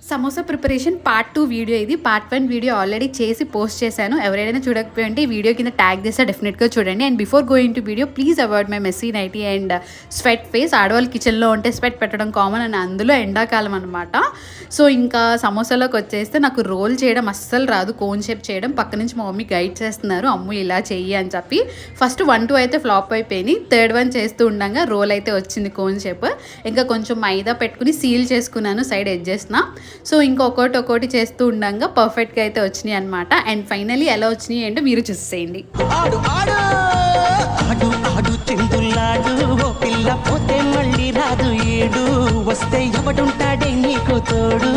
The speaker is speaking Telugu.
సమోసా ప్రిపరేషన్ పార్ట్ 2 వీడియో ఇది. పార్ట్ 1 వీడియో ఆల్రెడీ చేసి పోస్ట్ చేశాను. ఎవరైనా చూడకపోయింటే ఈ వీడియో కింద ట్యాగ్ చేస్తే డెఫినెట్గా చూడండి. And before going to video please avoid my messy nighty and sweat face. ఆడవాళ్ళు కిచెన్లో ఉంటే స్వెట్ పెట్టడం కామన్ అని, అందులో ఎండాకాలం అనమాట. సో ఇంకా సమోసాలోకి వచ్చేస్తే నాకు రోల్ చేయడం అస్సలు రాదు, కోన్ షేప్ చేయడం. పక్క నుంచి మా మమ్మీ గైడ్ చేస్తున్నారు, అమ్ము ఇలా చెయ్యి అని చెప్పి. ఫస్ట్ 1, 2 అయితే ఫ్లాప్ అయిపోయినాయి. థర్డ్ వన్ చేస్తూ ఉండగా రోల్ అయితే వచ్చింది కోన్ షేప్. ఇంకా కొంచెం మైదా పెట్టుకుని సీల్ చేసుకున్నాను సైడ్ ఎడ్జెస్న. సో ఇంకొకటి చేస్తూ ఉండగా పర్ఫెక్ట్గా అయితే వచ్చినాయి అనమాట. అండ్ ఫైనలీ ఎలా వచ్చినాయి ఏంటో మీరు చూసేయండి. పిల్ల పోతే మళ్ళీ రాదు ఏడు, వస్తే ఎవడుంటాడే నీకు తోడు.